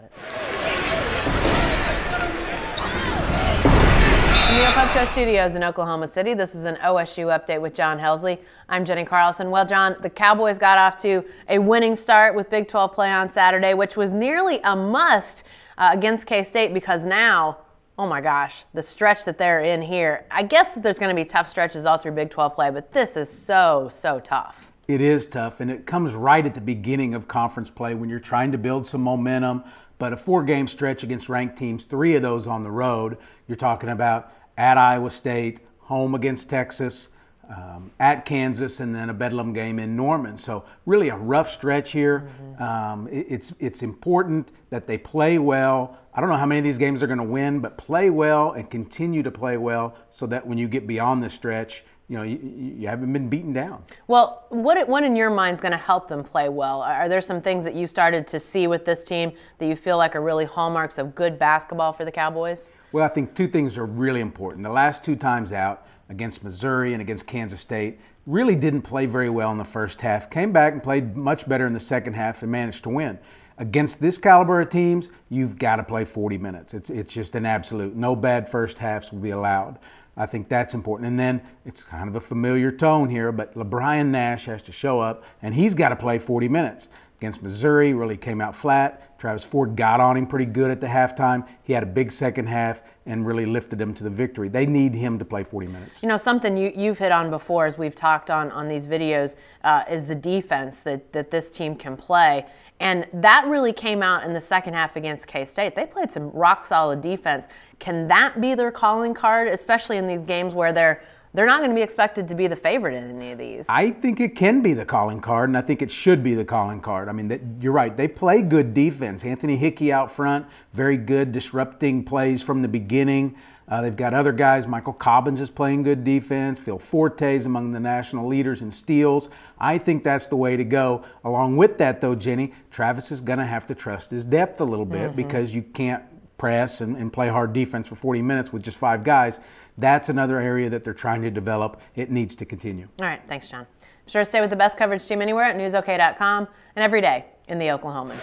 it. From the Opepco Studios in Oklahoma City, this is an OSU update with John Helsley. I'm Jenny Carlson. Well, John, the Cowboys got off to a winning start with Big 12 play on Saturday, which was nearly a must against K-State because now, oh my gosh, the stretch that they're in here. I guess that there's going to be tough stretches all through Big 12 play, but this is so tough. It is tough, and it comes right at the beginning of conference play when you're trying to build some momentum. But a 4-game stretch against ranked teams, 3 of those on the road. You're talking about at Iowa State, home against Texas, at Kansas, and then a Bedlam game in Norman. So really a rough stretch here. It's important that they play well. I don't know how many of these games they're going to win, but play well and continue to play well so that when you get beyond the stretch, you know, you haven't been beaten down. Well, what in your mind is going to help them play well? Are there some things that you started to see with this team that you feel like are really hallmarks of good basketball for the Cowboys? Well, I think 2 things are really important. The last 2 times out against Missouri and against Kansas State really didn't play very well in the first half. Came back and played much better in the second half and managed to win. Against this caliber of teams, you've got to play 40 minutes. It's just an absolute. No bad first halves will be allowed. I think that's important. And then it's kind of a familiar tone here, but LeBron Nash has to show up, and he's got to play 40 minutes. Against Missouri, really came out flat. Travis Ford got on him pretty good at the halftime. He had a big second half and really lifted them to the victory. They need him to play 40 minutes. You know, something you've hit on before as we've talked on these videos is the defense that this team can play. And that really came out in the second half against K-State. They played some rock-solid defense. Can that be their calling card, especially in these games where they're not going to be expected to be the favorite in any of these? I think it can be the calling card, and I think it should be the calling card. I mean, you're right. They play good defense. Anthony Hickey out front, very good, disrupting plays from the beginning. They've got other guys. Michael Cobbins is playing good defense. Phil Forte is among the national leaders in steals. I think that's the way to go. Along with that, though, Jenny, Travis is going to have to trust his depth a little bit because you can't press and play hard defense for 40 minutes with just 5 guys. That's another area that they're trying to develop. It needs to continue. All right. Thanks, John. Be sure to stay with the best coverage team anywhere at newsok.com and every day in the Oklahoman.